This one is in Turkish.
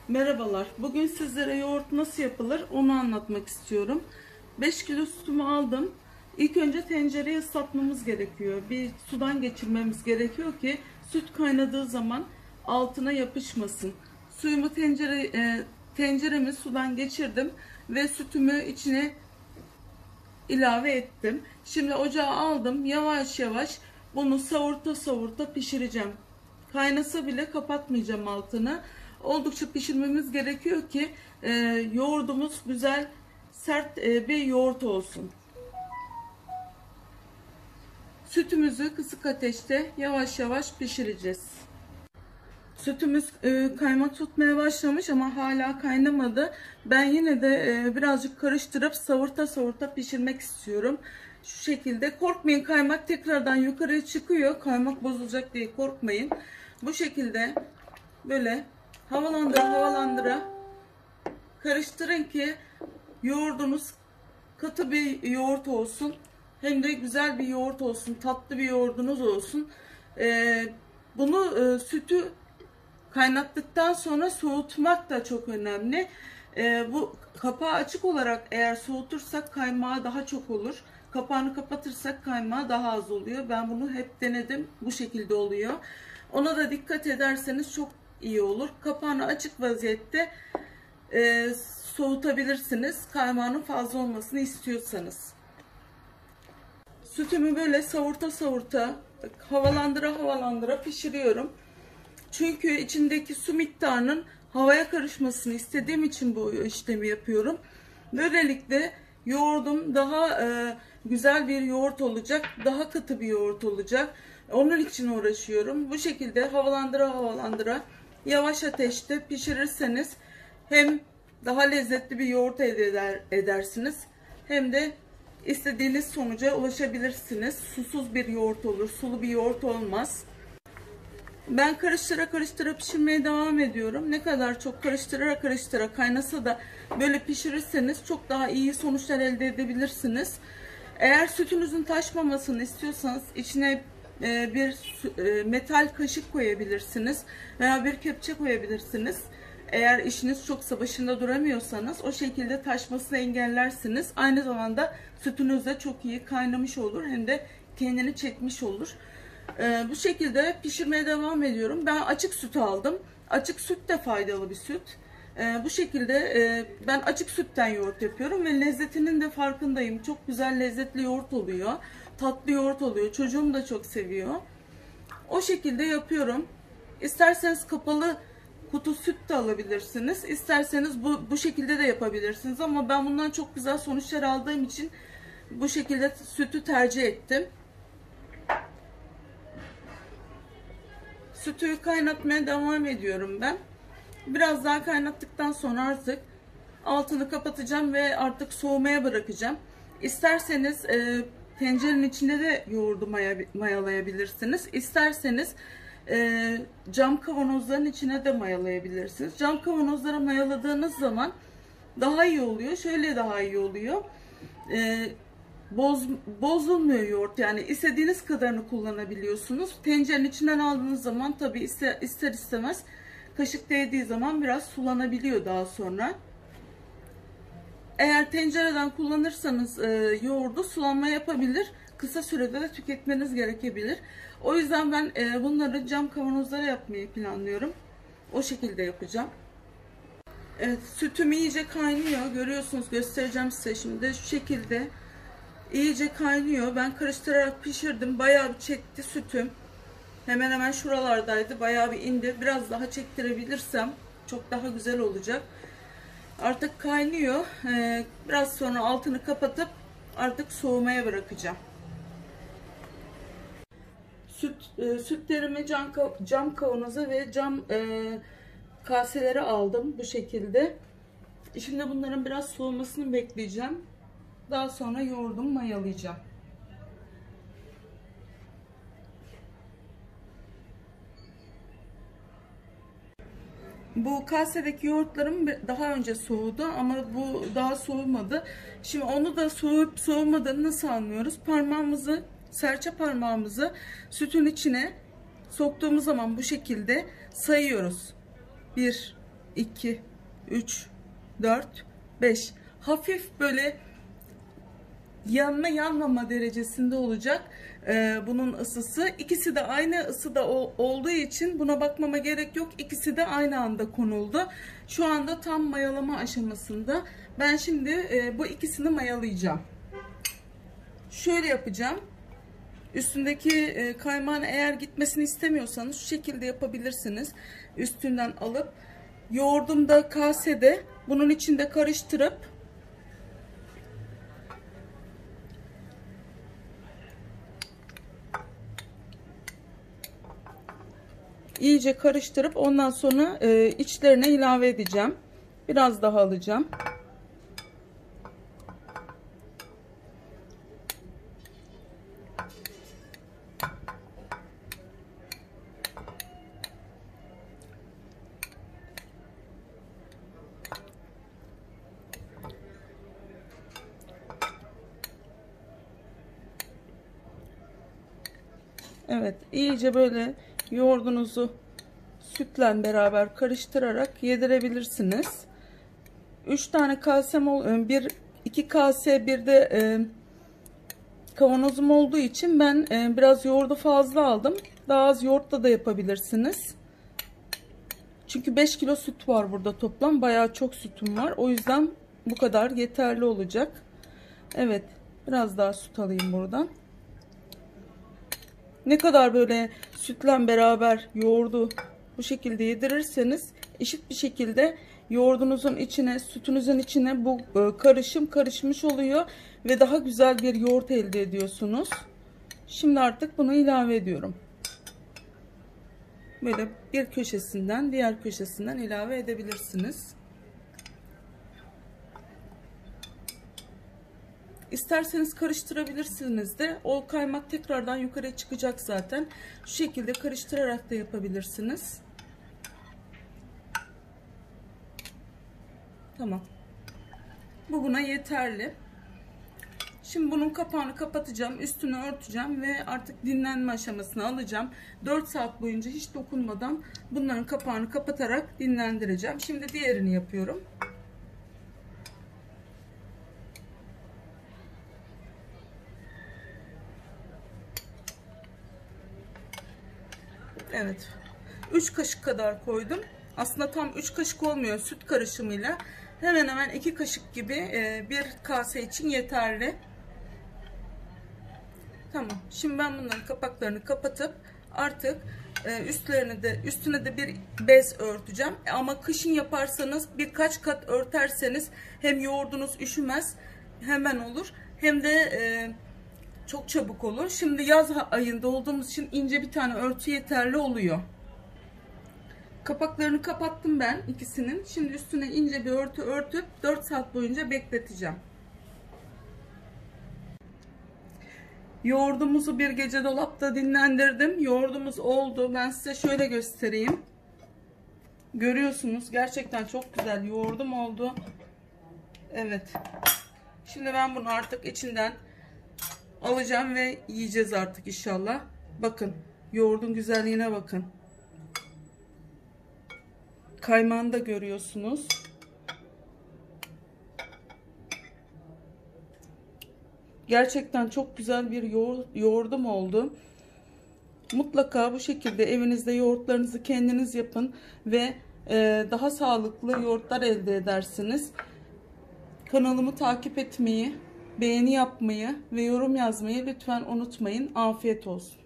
Merhabalar. Bugün sizlere yoğurt nasıl yapılır onu anlatmak istiyorum. 5 kilo sütümü aldım. İlk önce tencereye ıslatmamız gerekiyor. Bir sudan geçirmemiz gerekiyor ki süt kaynadığı zaman altına yapışmasın. Suyumu tenceremi sudan geçirdim ve sütümü içine ilave ettim. Şimdi ocağa aldım. Yavaş yavaş bunu savurta pişireceğim. Kaynasa bile kapatmayacağım altını. Oldukça pişirmemiz gerekiyor ki yoğurdumuz güzel sert bir yoğurt olsun. Sütümüzü kısık ateşte yavaş yavaş pişireceğiz. Sütümüz kaymak tutmaya başlamış ama hala kaynamadı. Ben yine de birazcık karıştırıp savurta pişirmek istiyorum. Şu şekilde korkmayın, kaymak tekrardan yukarıya çıkıyor. Kaymak bozulacak diye korkmayın. Bu şekilde böyle havalandıra karıştırın ki yoğurdunuz katı bir yoğurt olsun. Hem de güzel bir yoğurt olsun. Tatlı bir yoğurdunuz olsun. Sütü kaynattıktan sonra soğutmak da çok önemli. Bu kapağı açık olarak eğer soğutursak kaymağı daha çok olur. Kapağını kapatırsak kaymağı daha az oluyor. Ben bunu hep denedim. Bu şekilde oluyor. Ona da dikkat ederseniz çok iyi olur. Kapağını açık vaziyette soğutabilirsiniz. Kaymağının fazla olmasını istiyorsanız. Sütümü böyle savurta havalandıra pişiriyorum. Çünkü içindeki su miktarının havaya karışmasını istediğim için bu işlemi yapıyorum. Böylelikle yoğurdum daha güzel bir yoğurt olacak. Daha katı bir yoğurt olacak. Onun için uğraşıyorum. Bu şekilde havalandıra yavaş ateşte pişirirseniz hem daha lezzetli bir yoğurt elde edersiniz. Hem de istediğiniz sonuca ulaşabilirsiniz. Susuz bir yoğurt olur. Sulu bir yoğurt olmaz. Ben karıştıra pişirmeye devam ediyorum. Ne kadar çok karıştıra kaynasa da böyle pişirirseniz çok daha iyi sonuçlar elde edebilirsiniz. Eğer sütünüzün taşmamasını istiyorsanız içine bir metal kaşık koyabilirsiniz veya bir kepçe koyabilirsiniz. Eğer işiniz çoksa başında duramıyorsanız o şekilde taşmasını engellersiniz. Aynı zamanda sütünüz de çok iyi kaynamış olur hem de kendini çekmiş olur. Bu şekilde pişirmeye devam ediyorum. Ben açık süt aldım. Açık süt de faydalı bir süt. Bu şekilde ben açık sütten yoğurt yapıyorum ve lezzetinin de farkındayım. Çok güzel lezzetli yoğurt oluyor. Tatlı yoğurt oluyor. Çocuğum da çok seviyor. O şekilde yapıyorum. İsterseniz kapalı kutu süt de alabilirsiniz. İsterseniz bu şekilde de yapabilirsiniz. Ama ben bundan çok güzel sonuçlar aldığım için bu şekilde sütü tercih ettim. Sütü kaynatmaya devam ediyorum ben. Biraz daha kaynattıktan sonra artık altını kapatacağım ve artık soğumaya bırakacağım. İsterseniz tencerenin içinde de yoğurdu mayalayabilirsiniz. İsterseniz cam kavanozların içine de mayalayabilirsiniz. Cam kavanozlara mayaladığınız zaman daha iyi oluyor. Şöyle daha iyi oluyor. Bozulmuyor yoğurt, yani istediğiniz kadarını kullanabiliyorsunuz. Tencerenin içinden aldığınız zaman tabi ister istemez kaşık değdiği zaman biraz sulanabiliyor daha sonra. Eğer tencereden kullanırsanız yoğurdu sulanma yapabilir. Kısa sürede de tüketmeniz gerekebilir. O yüzden ben bunları cam kavanozlara yapmayı planlıyorum. O şekilde yapacağım. Evet, sütüm iyice kaynıyor. Görüyorsunuz, göstereceğim size şimdi. Şu şekilde iyice kaynıyor. Ben karıştırarak pişirdim. Bayağı bir çekti sütüm. Hemen hemen şuralardaydı. Bayağı bir indi. Biraz daha çektirebilirsem çok daha güzel olacak. Artık kaynıyor. Biraz sonra altını kapatıp artık soğumaya bırakacağım. Sütlerimi cam kavanoza ve cam kaselere aldım bu şekilde. Şimdi bunların biraz soğumasını bekleyeceğim. Daha sonra yoğurdumu mayalayacağım. Bu kasedeki yoğurtlarım daha önce soğudu ama bu daha soğumadı. Şimdi onu da soğuyup soğumadığını nasıl anlıyoruz? Serçe parmağımızı sütün içine soktuğumuz zaman bu şekilde sayıyoruz. 1, 2, 3, 4, 5. Hafif böyle yanma yanmama derecesinde olacak bunun ısısı. İkisi de aynı ısıda olduğu için buna bakmama gerek yok. İkisi de aynı anda konuldu. Şu anda tam mayalama aşamasında. Ben şimdi bu ikisini mayalayacağım. Şöyle yapacağım. Üstündeki kaymağın eğer gitmesini istemiyorsanız şu şekilde yapabilirsiniz. Üstünden alıp yoğurdumda kasede bunun içinde karıştırıp iyice karıştırıp ondan sonra içlerine ilave edeceğim. Biraz daha alacağım. Evet, iyice böyle yoğurdunuzu sütle beraber karıştırarak yedirebilirsiniz. 3 tane kasem bir 2 kase bir de kavanozum olduğu için ben biraz yoğurdu fazla aldım. Daha az yoğurtla da yapabilirsiniz. Çünkü 5 kilo süt var burada toplam. Bayağı çok sütüm var. O yüzden bu kadar yeterli olacak. Evet, biraz daha süt alayım buradan. Ne kadar böyle sütle beraber yoğurdu bu şekilde yedirirseniz eşit bir şekilde yoğurdunuzun içine, sütünüzün içine bu karışım karışmış oluyor ve daha güzel bir yoğurt elde ediyorsunuz. Şimdi artık bunu ilave ediyorum. Böyle bir köşesinden diğer köşesinden ilave edebilirsiniz. İsterseniz karıştırabilirsiniz de, o kaymak tekrardan yukarıya çıkacak zaten. Şu şekilde karıştırarak da yapabilirsiniz. Tamam. Bu buna yeterli. Şimdi bunun kapağını kapatacağım, üstünü örteceğim ve artık dinlenme aşamasına alacağım. 4 saat boyunca hiç dokunmadan bunların kapağını kapatarak dinlendireceğim. Şimdi diğerini yapıyorum. Evet. 3 kaşık kadar koydum. Aslında tam 3 kaşık olmuyor, süt karışımıyla. Hemen hemen 2 kaşık gibi bir kase için yeterli. Tamam. Şimdi ben bunların kapaklarını kapatıp artık üstüne de bir bez örteceğim. Ama kışın yaparsanız birkaç kat örterseniz hem yoğurdunuz üşümez, hemen olur, hem de çok çabuk olur. Şimdi yaz ayında olduğumuz için ince bir tane örtü yeterli oluyor. Kapaklarını kapattım ben ikisinin. Şimdi üstüne ince bir örtü örtüp 4 saat boyunca bekleteceğim. Yoğurdumuzu bir gece dolapta dinlendirdim. Yoğurdumuz oldu. Ben size şöyle göstereyim. Görüyorsunuz, gerçekten çok güzel yoğurdum oldu. Evet. Şimdi ben bunu artık içinden alacağım ve yiyeceğiz artık inşallah. Bakın, yoğurdun güzelliğine bakın. Kaymağını da görüyorsunuz. Gerçekten çok güzel bir yoğurdum oldu. Mutlaka bu şekilde evinizde yoğurtlarınızı kendiniz yapın ve daha sağlıklı yoğurtlar elde edersiniz. Kanalımı takip etmeyi, beğeni yapmayı ve yorum yazmayı lütfen unutmayın. Afiyet olsun.